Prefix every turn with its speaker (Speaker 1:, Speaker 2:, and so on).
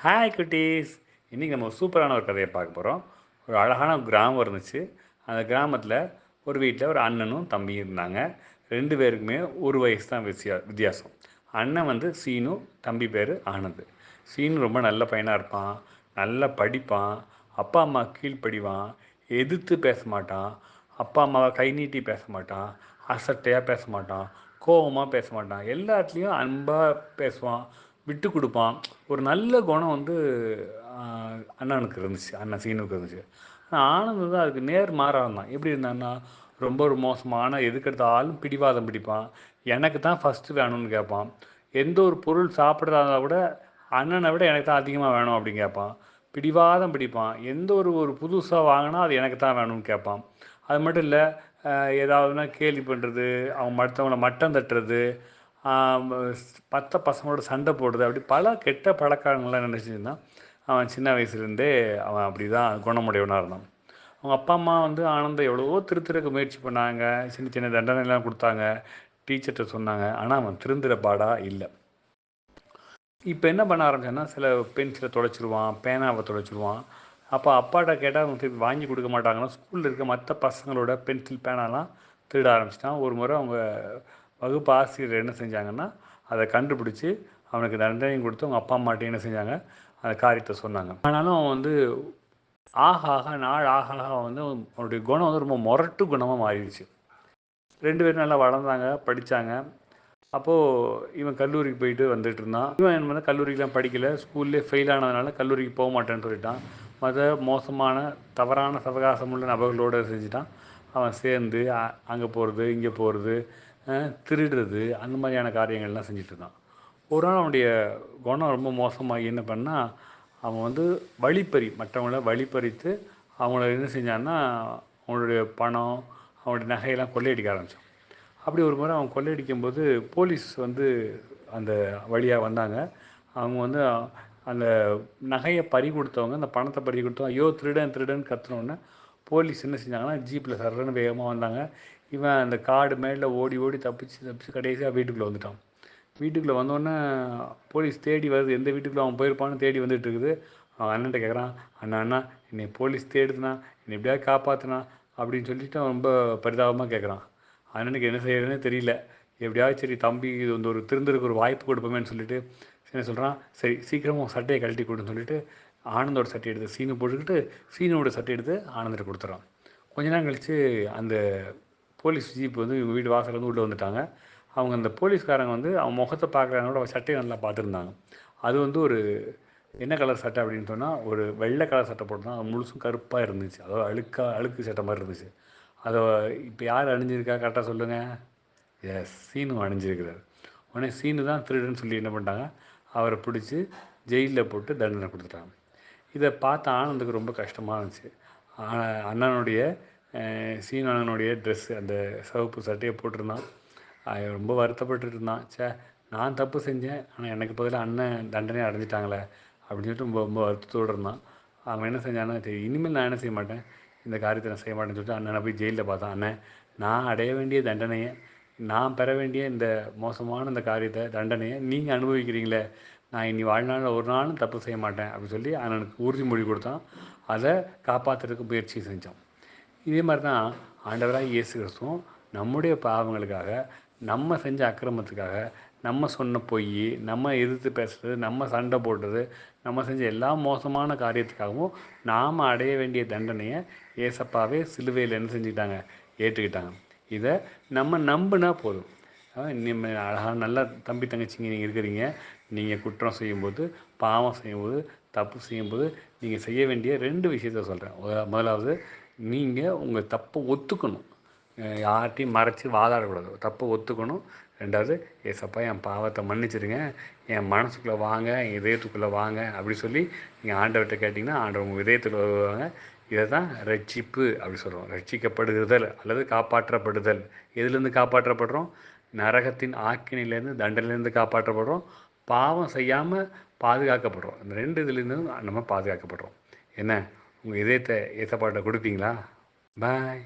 Speaker 1: Hi குட்டீஸ். இன்றைக்கி நம்ம ஒரு சூப்பரான ஒரு கதையை பார்க்க போகிறோம். ஒரு அழகான கிராமம் இருந்துச்சு. அந்த கிராமத்தில் ஒரு வீட்டில் ஒரு அண்ணனும் தம்பியும் இருந்தாங்க. 2 பேருக்குமே ஒரு வயசு தான் வித்தியாசம். அண்ணன் வந்து சீனு, தம்பி பேர் ஆனந்த். சீனு ரொம்ப நல்ல பையனாக இருப்பான், நல்லா படிப்பான், அப்பா அம்மா கீழ்ப்படிவான், எதிர்த்து பேச மாட்டான், அப்பா அம்மாவை கை நீட்டி பேச மாட்டான், அசட்டையாக பேச மாட்டான், கோபமாக பேச மாட்டான், எல்லாத்துலேயும் அன்பாக பேசுவான், விட்டு கொடுப்பான். ஒரு நல்ல குணம் வந்து அண்ணனுக்கு இருந்துச்சு, அண்ணன் சீனுக்கு இருந்துச்சு. ஆனால் ஆனந்த் வந்து அதுக்கு நேர் மாறாக இருந்தான். எப்படி இருந்தான்னா, ரொம்ப ஒரு மோசமான, எதுக்கெடுத்தாலும் பிடிவாதம் பிடிப்பான், எனக்கு தான் ஃபஸ்ட்டு வேணும்னு கேட்பான், எந்த ஒரு பொருள் சாப்பிட்றதா இருந்தால் கூட அண்ணனை விட எனக்கு தான் அதிகமாக வேணும் அப்படின்னு கேட்பான், பிடிவாதம் பிடிப்பான், எந்த ஒரு ஒரு புதுசாக வாங்கினா அது எனக்கு தான் வேணும்னு கேட்பான். அது மட்டும் இல்லை, ஏதாவதுனா கேலி பண்ணுறது, அவன் மற்றவங்கள மட்டம் தட்டுறது, மற்ற பசங்களோட சண்டை போடுறது, அப்படி பல கெட்ட பழக்கங்கள்லாம் நினச்சிருந்தான். அவன் சின்ன வயசுலேருந்தே அவன் அப்படி தான் குணமுடையவனாக இருந்தான். அவங்க அப்பா அம்மா வந்து ஆனந்தை எவ்வளவோ திருத்துறதுக்கு முயற்சி பண்ணாங்க, சின்ன சின்ன தண்டனைலாம் கொடுத்தாங்க, டீச்சர்கிட்ட சொன்னாங்க. ஆனால் அவன் திருந்துற பாடாக இல்லை. இப்போ என்ன பண்ண ஆரம்பிச்சான்னா, சில பென்சிலை தொலைச்சிருவான், பேனாவை தொலைச்சிருவான். அப்போ அப்பாட்ட கேட்டால் அவங்க திருப்பி வாங்கி கொடுக்க மாட்டாங்கன்னா, ஸ்கூலில் இருக்க மற்ற பசங்களோட பென்சில் பேனாலாம் திருட ஆரம்பிச்சிட்டான். ஒரு முறை அவங்க வகுப்பு ஆசிரியர் என்ன செஞ்சாங்கன்னா, அதை கண்டுபிடிச்சி அவனுக்கு தண்டனையும் கொடுத்து அவங்க அப்பா அம்மாட்டையும் என்ன செஞ்சாங்க, அந்த காரியத்தை சொன்னாங்க. ஆனாலும் அவன் வந்து நாள் ஆக அவன் வந்து அவனுடைய குணம் வந்து ரொம்ப முரட்டு குணமாக மாறிடுச்சு. 2 பேரும் நல்லா வளர்ந்தாங்க, படித்தாங்க. அப்போது இவன் கல்லூரிக்கு போயிட்டு வந்துட்டு இருந்தான். இவன் என்ன பண்ண, கல்லூரிக்கெலாம் படிக்கலை, ஸ்கூல்லேயே ஃபெயில் ஆனதுனால கல்லூரிக்கு போக மாட்டேன்னு சொல்லிட்டான். மோசமான தவறான சவகாசமுள்ள நபர்களோடு செஞ்சுட்டான். அவன் சேர்ந்து அங்கே போகிறது, இங்கே போகிறது, திருடுறது, அந்த மாதிரியான காரியங்கள்லாம் செஞ்சுட்டு இருந்தான். ஒரு நாள் அவனுடைய குணம் ரொம்ப மோசமாகி என்ன பண்ணால், அவன் வந்து மற்றவங்கள வழிப்பறித்து அவங்கள என்ன செஞ்சான்னா, அவனுடைய பணம், அவனுடைய நகையெல்லாம் கொள்ளையடிக்க ஆரம்பித்தான். அப்படி ஒரு முறை அவன் கொள்ளையடிக்கும்போது போலீஸ் வந்து அந்த வழியாக வந்தாங்க. அவங்க வந்து அந்த நகையை பறி கொடுத்தவங்க, அந்த பணத்தை பறி கொடுத்தவங்க, ஐயோ திருடன் திருடன்னு கத்துனோடனே போலீஸ் என்ன செஞ்சாங்கன்னா, ஜீப்பில் சர்றன்னு வேகமாக வந்தாங்க. இவன் அந்த காடு மேலே ஓடி ஓடி தப்பிச்சு கடைசியாக வீட்டுக்குள்ளே வந்துட்டான். வீட்டுக்குள்ளே வந்தோடனே போலீஸ் தேடி வருது, எந்த வீட்டுக்குள்ளே அவன் போயிருப்பான்னு தேடி வந்துட்டு இருக்குது. அவன் அண்ணன்ட்ட கேட்குறான், அண்ணா அண்ணா என்னை போலீஸ் தேடுதுண்ணா, என்னை எப்படியாவது காப்பாற்றுனா அப்படின்னு சொல்லிட்டு அவன் ரொம்ப பரிதாபமாக கேட்குறான். அண்ணனுக்கு என்ன செய்யறதுனே தெரியல. எப்படியாவது சரி தம்பி இது வந்து ஒரு திருந்தருக்கு ஒரு வாய்ப்பு கொடுப்போமேன்னு சொல்லிட்டு என்ன சொல்கிறான், சரி சீக்கிரமாக உன் சட்டையை கழட்டி கொடுன்னு சொல்லிட்டு ஆனந்தோட சட்டை எடுத்து சீனு போட்டுக்கிட்டு சீனோட சட்டை எடுத்து ஆனந்திட்ட கொடுத்துட்றான். கொஞ்ச நேரம் கழித்து அந்த போலீஸ் ஜீப் வந்து இவங்க வீடு வாசல் வந்து உள்ளே வந்துட்டாங்க. அவங்க அந்த போலீஸ்காரங்க வந்து அவன் முகத்தை பார்க்குறாங்களோட அவன் சட்டையை நல்லா பார்த்துருந்தாங்க. அது வந்து ஒரு என்ன கலர் சட்டை அப்படின்னு சொன்னால், ஒரு வெள்ளை கலர் சட்டை போட்டுருந்தான். அது முழுசும் கருப்பாக இருந்துச்சு, அதாவது அழுக்கு சட்டை மாதிரி இருந்துச்சு. அதை இப்போ யார் அணிஞ்சிருக்கா கரெக்டாக சொல்லுங்கள். எஸ், சீனு அணிஞ்சிருக்கிறார். உடனே சீனு தான் திருடுன்னு சொல்லி என்ன பண்ணிட்டாங்க, அவரை பிடிச்சி ஜெயிலில் போட்டு தண்டனை கொடுத்துட்டாங்க. இதை பார்த்த ஆனந்துக்கு ரொம்ப கஷ்டமாக இருந்துச்சு. அண்ணனுடைய சீனு அண்ணனுடைய ட்ரெஸ்ஸு அந்த சிவப்பு சட்டையை போட்டிருந்தான். ரொம்ப வருத்தப்பட்டுட்டு இருந்தான். நான் தப்பு செஞ்சேன், ஆனால் எனக்கு பதிலாக அண்ணன் தண்டனை அடைஞ்சிட்டாங்களே அப்படின்னு சொல்லிட்டு ரொம்ப ரொம்ப வருத்தத்தோடு இருந்தான். அவன் என்ன செஞ்சான்னா, சரி இனிமேல் நான் என்ன செய்ய மாட்டேன், இந்த காரியத்தை நான் செய்ய மாட்டேன்னு சொல்லிட்டு அண்ணனை போய் ஜெயிலில் பார்த்தான். அண்ணன், நான் அடைய வேண்டிய தண்டனையை, நான் பெற வேண்டிய இந்த மோசமான இந்த காரியத்தை தண்டனையை நீங்கள் அனுபவிக்கிறீங்களே, நான் இனி வாழ்நாளில் ஒரு நாளும் தப்பு செய்ய மாட்டேன் அப்படின்னு சொல்லி அண்ணனுக்கு உறுதிமொழி கொடுத்தான். அதை காப்பாற்றுறதுக்கு முயற்சி செஞ்சான். இதே மாதிரி தான் ஆண்டவராக இயேசு கிறிஸ்துவும் நம்முடைய பாவங்களுக்காக, நம்ம செஞ்ச அக்கிரமத்துக்காக, நம்ம சொன்ன பொய், நம்ம எதிர்த்து பேசுகிறது, நம்ம சண்டை போடுறது, நம்ம செஞ்ச எல்லா மோசமான காரியத்துக்காகவும் நாம் அடைய வேண்டிய தண்டனையை ஏசப்பாவே சிலுவையில் என்ன செஞ்சுக்கிட்டாங்க, ஏற்றுக்கிட்டாங்க. இதை நம்ம நம்பினா போதும். நீங்கள் அழகாக நல்லா தம்பி தங்கச்சிங்க நீங்கள் இருக்கிறீங்க. நீங்கள் குற்றம் செய்யும்போது, பாவம் செய்யும்போது, தப்பு செய்யும்போது நீங்கள் செய்ய வேண்டிய 2 விஷயத்த சொல்கிறேன். முதலாவது, நீங்கள் உங்கள் தப்பை ஒத்துக்கணும். யார்கிட்டையும் மறைச்சி வாதாடக்கூடாது, தப்பை ஒத்துக்கணும். 2வது, ஏசப்பா என் பாவத்தை மன்னிச்சிடுங்க, என் மனசுக்குள்ளே வாங்க, என் இதயத்துக்குள்ளே வாங்க அப்படி சொல்லி நீங்கள் ஆண்டவர்கிட்ட கேட்டிங்கன்னா ஆண்டவர் உங்கள் இதயத்தில் வருவாங்க. இதை தான் ரட்சிப்பு அப்படி சொல்கிறோம். ரட்சிக்கப்படுதல் அல்லது காப்பாற்றப்படுதல். எதுலேருந்து காப்பாற்றப்படுறோம்? நரகத்தின் ஆக்கினிலேருந்து, தண்டனையிலேருந்து காப்பாற்றப்படுறோம். பாவம் செய்யாமல் பாதுகாக்கப்படுறோம். இந்த 2 இதுலேருந்தும் நம்ம பாதுகாக்கப்படுறோம். என்ன, உங்கள் இதயத்தை ஏசப்பாட்ட கொடுப்பீங்களா? பாய்.